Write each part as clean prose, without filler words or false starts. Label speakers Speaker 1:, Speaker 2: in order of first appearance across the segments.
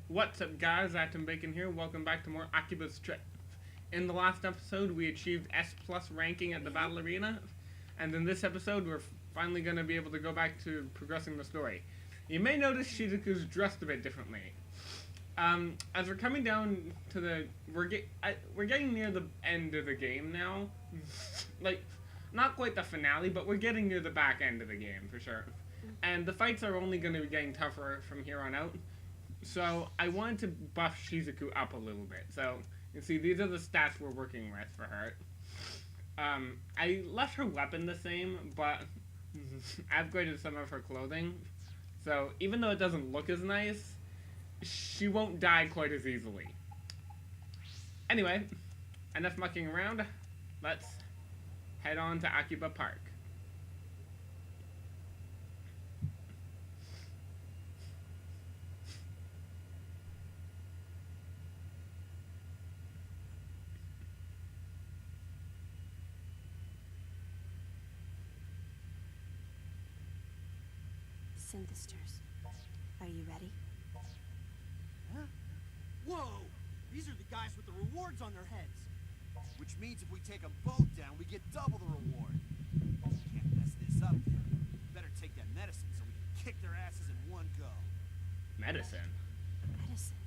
Speaker 1: What's up, guys? Atom Bacon here. Welcome back to more Akiba's Trip. In the last episode, we achieved S plus ranking at the battle arena, and in this episode, we're finally going to be able to go back to progressing the story. You may notice Shizuku's dressed a bit differently. As we're coming down to the, we're getting near the end of the game now. Like, not quite the finale, but we're getting near the back end of the game for sure. And the fights are only going to be getting tougher from here on out. So I wanted to buff Shizuku up a little bit. So you see, these are the stats we're working with for her. I left her weapon the same, but I upgraded some of her clothing. So even though it doesn't look as nice, she won't die quite as easily. Anyway, enough mucking around. Let's head on to Akiba Park.
Speaker 2: Synthesters. Are you ready?
Speaker 3: Huh? Whoa! These are the guys with the rewards on their heads. Which means if we take them both down, we get double the reward. Can't mess this up then. Better take that medicine so we can kick their asses in one go.
Speaker 1: Medicine?
Speaker 2: Medicine.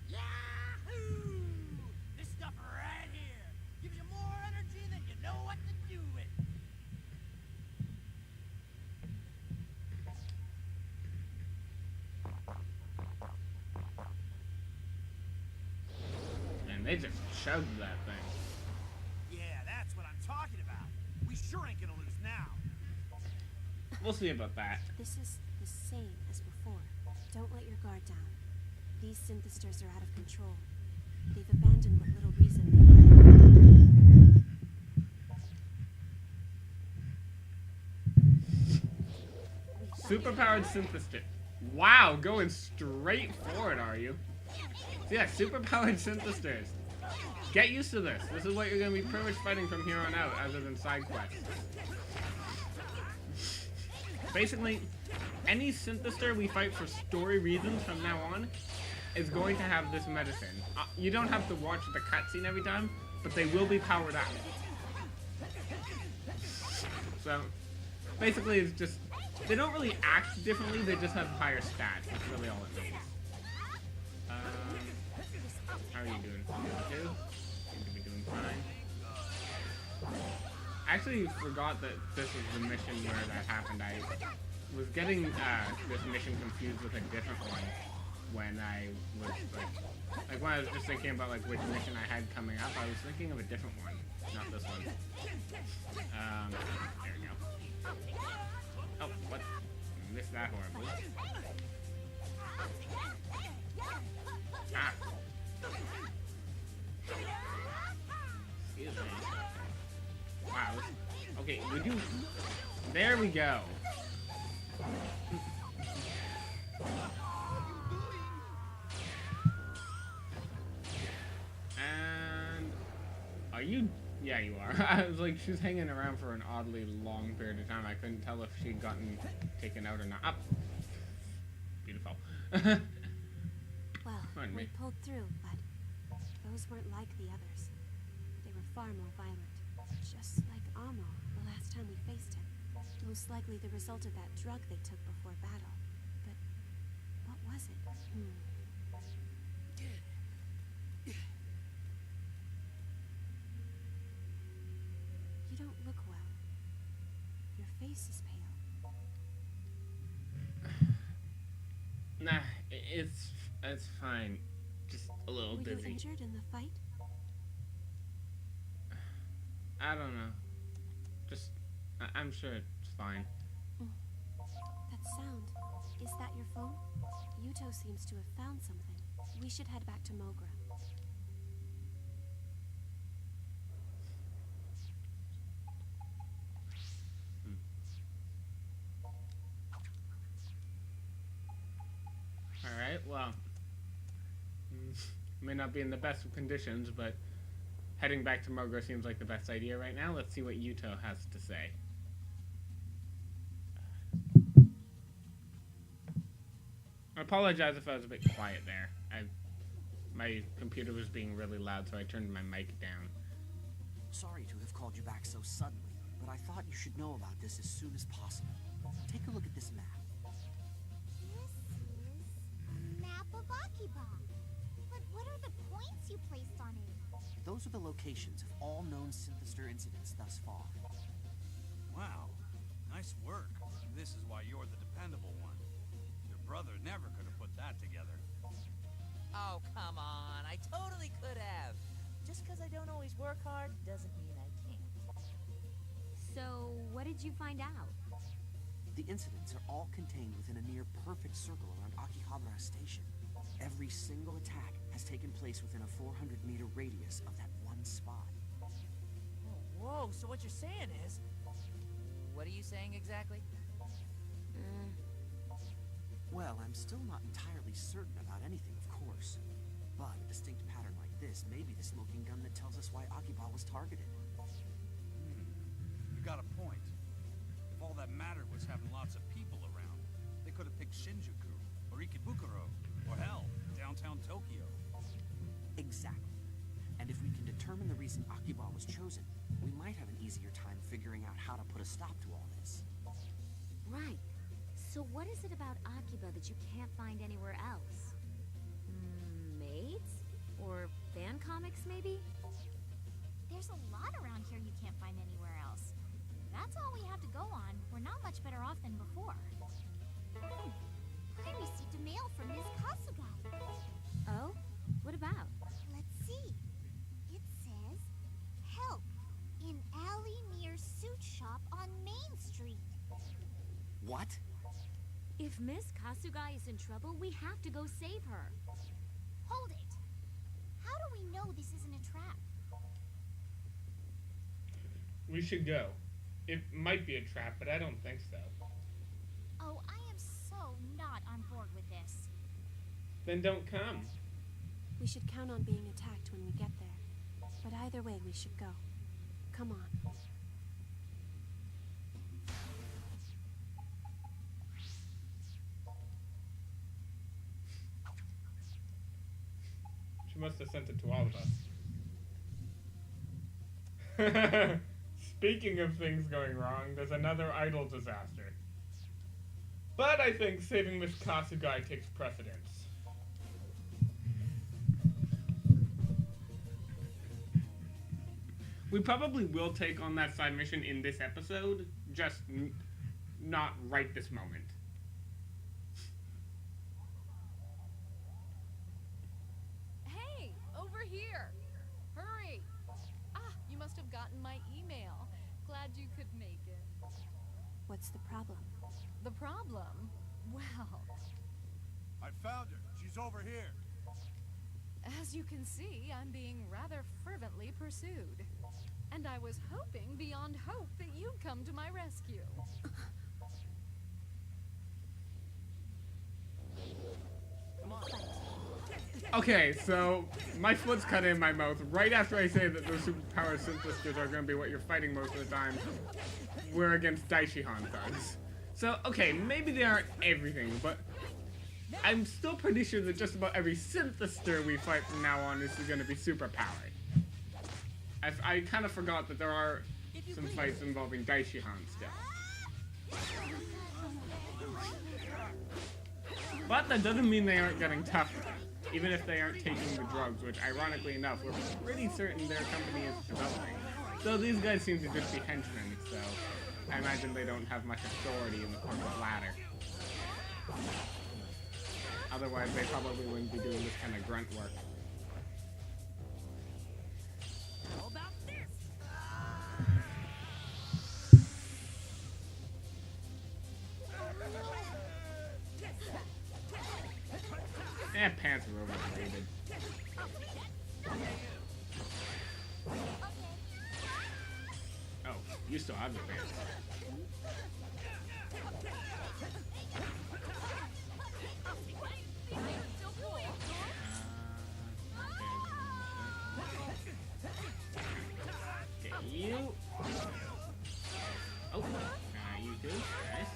Speaker 3: Yahoo! This stuff right here gives you more energy than you know what to do with.
Speaker 1: Man, they just shoved that thing.
Speaker 3: Yeah, that's what I'm talking about. We sure ain't gonna lose now.
Speaker 1: We'll see about that.
Speaker 2: This is the same as before. Don't let your guard down. These synthesters are out of control. They've abandoned what little reason they had.
Speaker 1: Superpowered synthester. Wow, going straight forward, are you? So yeah, superpowered synthesters. Get used to this. This is what you're going to be pretty much fighting from here on out, other than side quests. Basically, any synthester we fight for story reasons from now on is going to have this medicine. You don't have to watch the cutscene every time, but they will be powered up. So, basically it's just, they don't really act differently, they just have higher stats. That's really all it means. How are you doing? You okay? Seem to be doing fine. I actually forgot that this was the mission where that happened. I was getting this mission confused with a different one when I was like when I was just thinking about like which mission I had coming up. I was thinking of a different one, not this one. There we go. Oh, what? I missed that horribly. Ah. Excuse me. Wow. Okay, we do. There we go. And are you? Yeah, you are. I was like, she's hanging around for an oddly long period of time. I couldn't tell if she'd gotten taken out or not. Up. Beautiful.
Speaker 2: Well,
Speaker 1: Pardon
Speaker 2: we
Speaker 1: me.
Speaker 2: pulled through, but those weren't like the others. They were far more violent. Just like Amo, the last time we faced him. Most likely the result of that drug they took before battle. But what was it? You don't look well. Your face is pale.
Speaker 1: Nah, it's fine. Just a little
Speaker 2: Were you
Speaker 1: busy.
Speaker 2: injured in the fight?
Speaker 1: I don't know. Just, I'm sure it's fine.
Speaker 2: That sound. Is that your phone? Yuto seems to have found something. We should head back to Mogra.
Speaker 1: Alright, well. May not be in the best of conditions, but heading back to Mogra seems like the best idea right now. Let's see what Yuto has to say. Oh, apologize if I was a bit quiet there. My computer was being really loud, so I turned my mic down.
Speaker 3: Sorry to have called you back so suddenly, but I thought you should know about this as soon as possible. Take a look at this map.
Speaker 4: This is map of Akiba. But what are the points you placed on it?
Speaker 3: Those are the locations of all known synthestor incidents thus far.
Speaker 5: Wow, nice work. This is why you're the dependable one. Your brother never could have put that together.
Speaker 6: Oh, come on. I totally could have. Just because I don't always work hard doesn't mean I can't.
Speaker 2: So, what did you find out?
Speaker 3: The incidents are all contained within a near-perfect circle around Akihabara Station. Every single attack has taken place within a 400-meter radius of that one spot.
Speaker 6: Whoa, so what you're saying is... What are you saying exactly?
Speaker 3: Well, I'm still not entirely certain about anything, of course. But a distinct pattern like this may be the smoking gun that tells us why Akiba was targeted.
Speaker 5: You got a point. If all that mattered was having lots of people around, they could have picked Shinjuku, or Ikebukuro, or hell, downtown Tokyo.
Speaker 3: Exactly. And if we can determine the reason Akiba was chosen, we might have an easier time figuring out how to put a stop to all this.
Speaker 7: Right. So what is it about Akiba that you can't find anywhere else? Maids? Or fan comics, maybe?
Speaker 4: There's a lot around here you can't find anywhere else. That's all we have to go on. We're not much better off than before. I received a mail from Miss Kasugai.
Speaker 2: Oh? What about?
Speaker 4: Let's see. It says, help, in alley near suit shop on Main Street.
Speaker 3: What?
Speaker 7: If Miss Kasugai is in trouble, we have to go save her.
Speaker 4: Hold it. How do we know this isn't a trap?
Speaker 1: We should go. It might be a trap, but I don't think so.
Speaker 4: Oh, I am so not on board with this.
Speaker 1: Then don't come.
Speaker 2: We should count on being attacked when we get there. But either way, we should go. Come on.
Speaker 1: She must have sent it to all of us. Speaking of things going wrong, there's another idol disaster. But I think saving Miss Kasugai takes precedence. We probably will take on that side mission in this episode, just not right this moment.
Speaker 8: Hey, over here! Hurry! Ah, you must have gotten my email. Glad you could make it.
Speaker 2: What's the problem?
Speaker 8: The problem? Well,
Speaker 5: I found her. She's over here.
Speaker 8: as you can see, I'm being rather fervently pursued. And I was hoping beyond hope that you'd come to my rescue.
Speaker 1: Okay, so my foot's cut in my mouth right after I say that those superpower synthesisters are going to be what you're fighting most of the time. We're against Daishihan thugs. So, okay, maybe they aren't everything, but I'm still pretty sure that just about every synthesister we fight from now on is going to be superpowered. I kind of forgot that there are some fights involving Daishihan still. But that doesn't mean they aren't getting tougher, even if they aren't taking the drugs, which ironically enough, we're pretty certain their company is developing. So these guys seem to just be henchmen, so I imagine they don't have much authority in the corporate ladder. Otherwise, they probably wouldn't be doing this kind of grunt work.
Speaker 6: How about this?
Speaker 1: Eh, pants are overrated. Oh, you still have your pants. Okay, you. Oh, you too. Nice.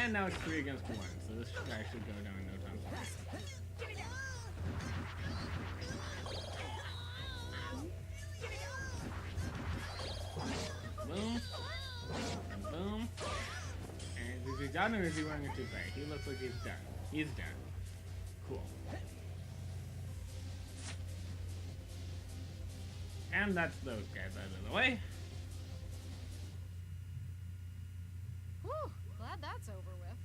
Speaker 1: And now it's 3 against 1, so this guy should go down in no time. Boom. And boom. And is he done or is he wearing a toupee? He looks like he's done. He's done. Cool. And that's those guys out of the way.
Speaker 8: Whew, glad that's over with.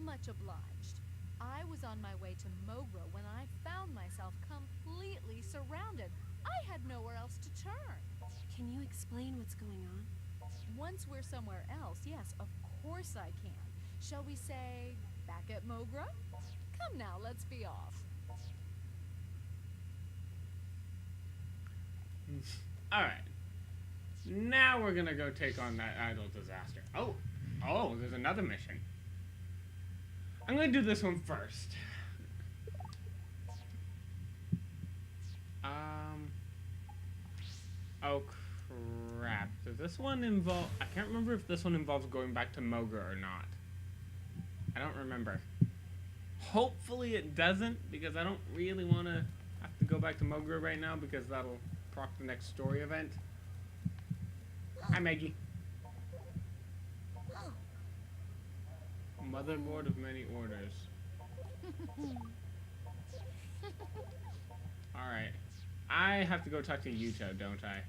Speaker 8: Much obliged. I was on my way to Mogra when I found myself completely surrounded. I had nowhere else to turn.
Speaker 2: Can you explain what's going on?
Speaker 8: Once we're somewhere else, yes, of course I can. Shall we say, back at Mogra? Come now, let's be off.
Speaker 1: Alright. Now we're gonna go take on that idol disaster. Oh, there's another mission. I'm gonna do this one first. Oh crap. Does this one involve... I can't remember if this one involves going back to Mogra or not. I don't remember. Hopefully it doesn't, because I don't really want to have to go back to Mogra right now, because that'll proc the next story event. Hi, Maggie. Motherboard of many orders. Alright. I have to go talk to Yuto, don't I?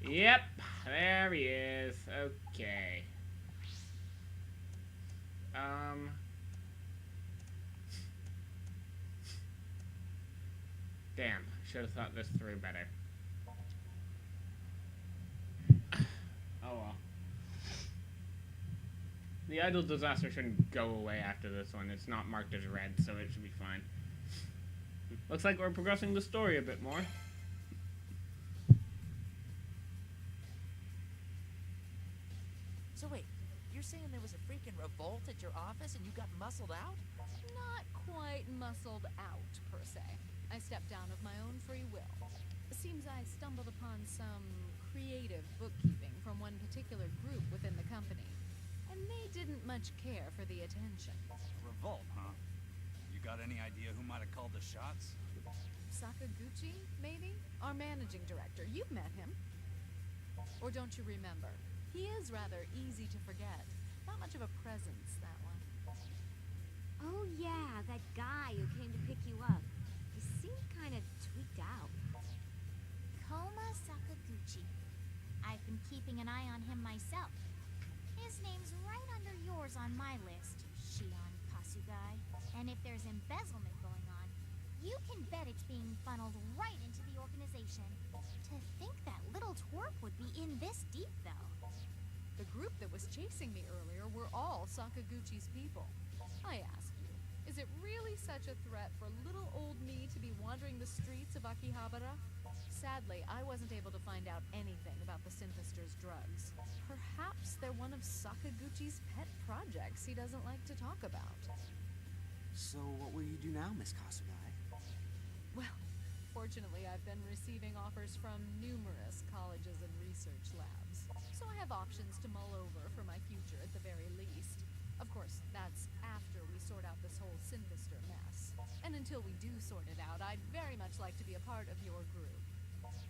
Speaker 1: Yep, there he is. Okay. Damn, should have thought this through better. Oh well. The idol disaster shouldn't go away after this one. It's not marked as red, so it should be fine. Looks like we're progressing the story a bit more.
Speaker 6: So wait, you're saying there was a freaking revolt at your office and you got muscled out?
Speaker 8: Not quite muscled out, per se. I stepped down of my own free will. Seems I stumbled upon some creative bookkeeping from one particular group within the company, and they didn't much care for the attention.
Speaker 5: A revolt, huh? You got any idea who might have called the shots?
Speaker 8: Sakaguchi, maybe? Our managing director. You've met him. Or don't you remember? He is rather easy to forget. Not much of a presence, that one.
Speaker 7: Oh yeah, that guy who came to pick you up. He seemed kind of tweaked out.
Speaker 4: Koma Sakaguchi. I've been keeping an eye on him myself. His name's right under yours on my list, Shion Kasugai. And if there's embezzlement going on, you can bet it's being funneled right into the organization. To think that little twerp would be in this deep, though.
Speaker 8: The group that was chasing me earlier were all Sakaguchi's people. I ask you, is it really such a threat for little old me to be wandering the streets of Akihabara? Sadly, I wasn't able to find out anything about the Synthester's drugs. Perhaps they're one of Sakaguchi's pet projects he doesn't like to talk about.
Speaker 3: So what will you do now, Miss Kasugai?
Speaker 8: Well, fortunately, I've been receiving offers from numerous colleges and research labs, so I have options to mull over for my future at the very least. Of course, that's after we sort out this whole Synthester mess. And until we do sort it out, I'd very much like to be a part of your group.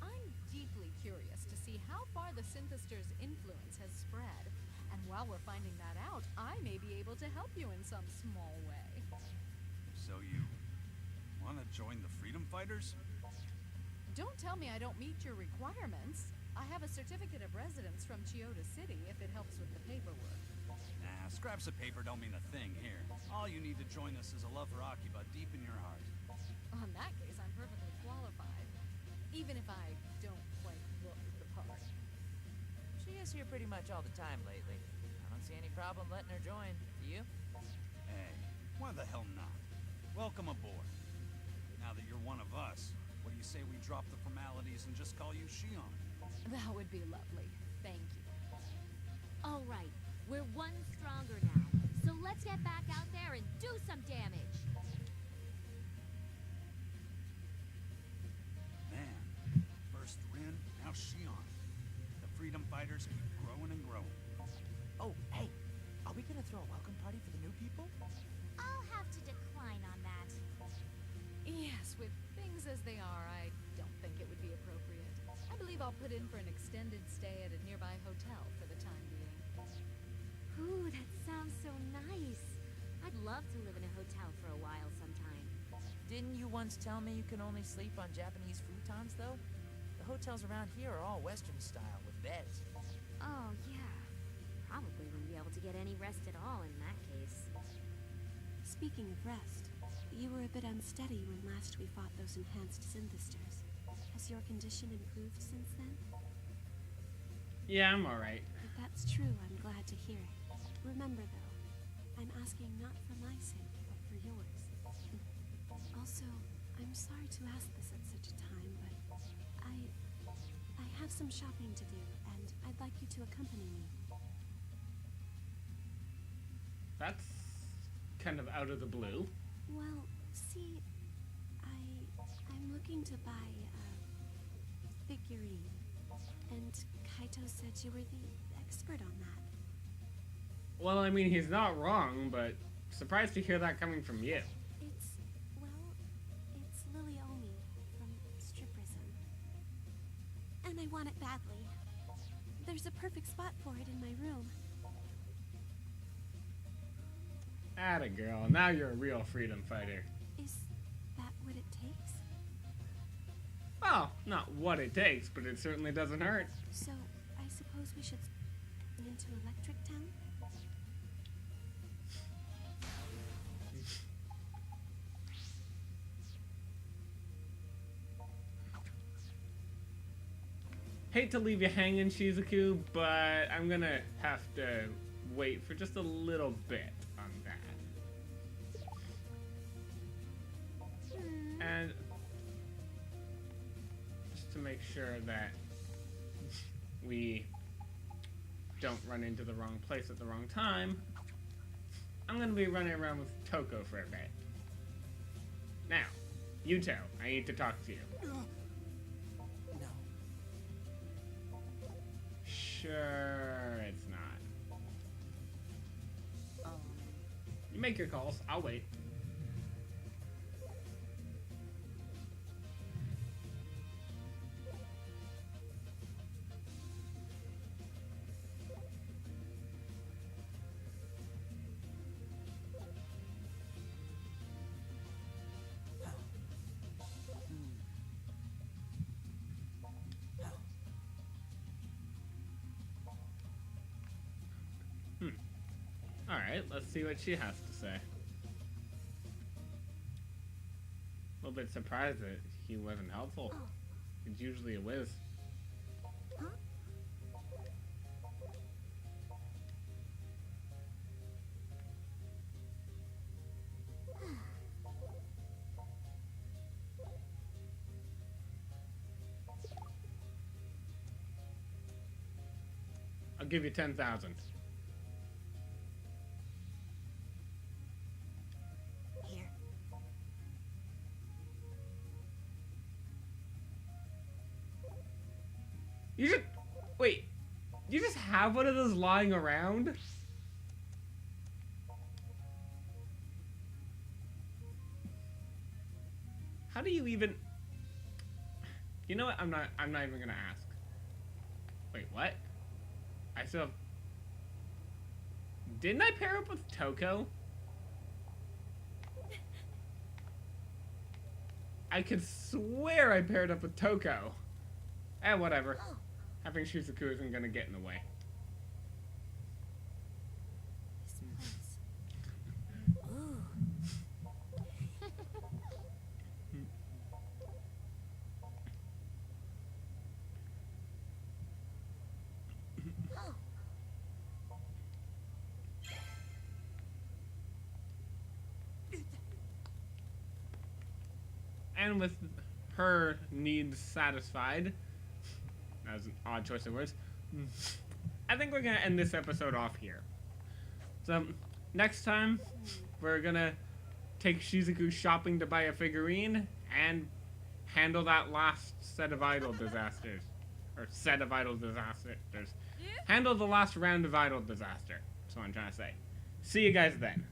Speaker 8: I'm deeply curious to see how far the Synthester's influence has spread, and while we're finding that out, I may be able to help you in some small way.
Speaker 5: So you want to join the Freedom Fighters?
Speaker 8: Don't tell me I don't meet your requirements. I have a certificate of residence from Chiyoda City if it helps with the paperwork.
Speaker 5: Nah, scraps of paper don't mean a thing here. All you need to join us is a love for Akiba deep in your heart.
Speaker 8: In that case, I'm perfectly qualified, even if I don't quite look the part.
Speaker 6: She is here pretty much all the time lately. I don't see any problem letting her join. Do you?
Speaker 5: Hey, why the hell not? Welcome aboard. Now that you're one of us, what do you say we drop the formalities and just call you Shion?
Speaker 8: That would be lovely. Thank you.
Speaker 7: All right, we're one stronger now, so let's get back out there and do some damage.
Speaker 5: Man, first Rin, now Shion. The Freedom Fighters keep growing and growing.
Speaker 6: Oh, hey, are we gonna throw throw a welcome party for the new people?
Speaker 4: I'll have to decline on that.
Speaker 8: Yes, with things as they are, I don't think it would be appropriate. I believe I'll put in for an extended stay at a nearby hotel for the time being.
Speaker 7: Ooh, that sounds so nice. I'd love to live in a hotel for a while sometime.
Speaker 6: Didn't you once tell me you can only sleep on Japanese futons, though? The hotels around here are all Western style, with beds.
Speaker 7: Oh, yeah. Probably wouldn't be able to get any rest at all in that case.
Speaker 2: Speaking of rest, you were a bit unsteady when last we fought those enhanced synthesters. Has your condition improved since then?
Speaker 1: Yeah, I'm alright.
Speaker 2: If that's true, I'm glad to hear it. Remember, though, I'm asking not for my sake, but for yours. Also, I'm sorry to ask this at such a time, but I have some shopping to do, and I'd like you to accompany me.
Speaker 1: That's kind of out of the blue.
Speaker 2: Well, see, I'm looking to buy a figurine, and Kaito said you were the expert on that.
Speaker 1: Well, I mean, he's not wrong, but surprised to hear that coming from you.
Speaker 2: It's Lily Omi from Striprism. And I want it badly. There's a perfect spot for it in my room.
Speaker 1: Atta girl, now you're a real freedom fighter.
Speaker 2: Is that what it takes?
Speaker 1: Well, not what it takes, but it certainly doesn't hurt.
Speaker 2: So, I suppose we should into Electric Town?
Speaker 1: Hate to leave you hanging, Shizuku, but I'm gonna have to wait for just a little bit on that. And just to make sure that we don't run into the wrong place at the wrong time, I'm gonna be running around with Toko for a bit. Now, Yuto, I need to talk to you.
Speaker 5: No.
Speaker 1: Sure, it's not. You make your calls. I'll wait. Alright, let's see what she has to say. A little bit surprised that he wasn't helpful. It's usually a whiz. I'll give you 10,000.
Speaker 2: Here.
Speaker 1: You just... Wait. You just have one of those lying around? How do you even... You know what? I'm not even gonna ask. Wait, what? I still have... Didn't I pair up with Toko? I could swear I paired up with Toko. Eh, whatever. Having Shizuku isn't gonna get in the way.
Speaker 2: This place. Ooh.
Speaker 1: And with her needs satisfied, that was an odd choice of words, I think we're gonna end this episode off here. So, next time, we're gonna take Shizuku shopping to buy a figurine and handle that last set of idol disasters. Or set of idol disasters. Handle the last round of idol disaster. That's what I'm trying to say. See you guys then.